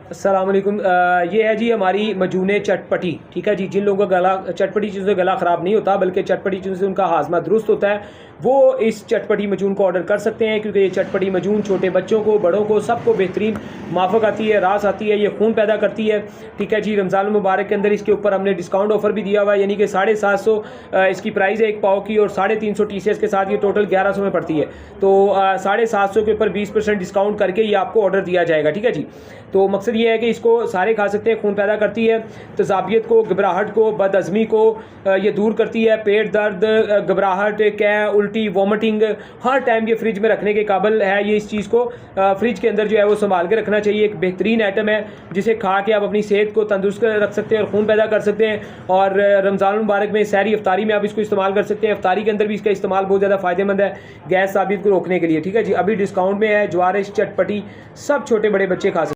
अस्सलाम वालेकुम। ये है जी हमारी मजूने चटपटी। ठीक है जी, जिन लोगों का गला चटपटी चीज़ों से गला ख़राब नहीं होता बल्कि चटपटी चीज़ों से उनका हाजमा दुरुस्त होता है, वो इस चटपटी मजून को ऑर्डर कर सकते हैं, क्योंकि ये चटपटी मजून छोटे बच्चों को, बड़ों को, सबको बेहतरीन माफ़क आती है, रास आती है, ये खून पैदा करती है। ठीक है जी, रमज़ान मुबारक के अंदर इसके ऊपर हमने डिस्काउंट ऑफ़र भी दिया हुआ है, यानी कि 750 इसकी प्राइस है एक पाव की, और 350 TCS के साथ ये टोटल 1100 में पड़ती है। तो 750 के ऊपर 20% डिस्काउंट करके ये आपको ऑर्डर दिया जाएगा। ठीक है जी, तो मकसद ये है कि इसको सारे खा सकते हैं, खून पैदा करती है, तजाबियत को, घबराहट को, बदहज़मी को ये दूर करती है, पेट दर्द, घबराहट, कै, उल्टी, वॉमिटिंग, हर टाइम ये फ्रिज में रखने के काबिल है। ये इस चीज़ को फ्रिज के अंदर जो है वो संभाल के रखना चाहिए। एक बेहतरीन आइटम है जिसे खा के आप अपनी सेहत को तंदुरुस्त रख सकते हैं और खून पैदा कर सकते हैं। और रमज़ान मुबारक में सहरी इफ्तारी में आप इसको इस्तेमाल कर सकते हैं। इफ्तारी के अंदर भी इसका इस्तेमाल बहुत ज़्यादा फ़ायदेमंद है गैस साबित को रोकने के लिए। ठीक है जी, अभी डिस्काउंट में है। ज्वारिश चटपटी सब छोटे बड़े बच्चे खा सकते हैं।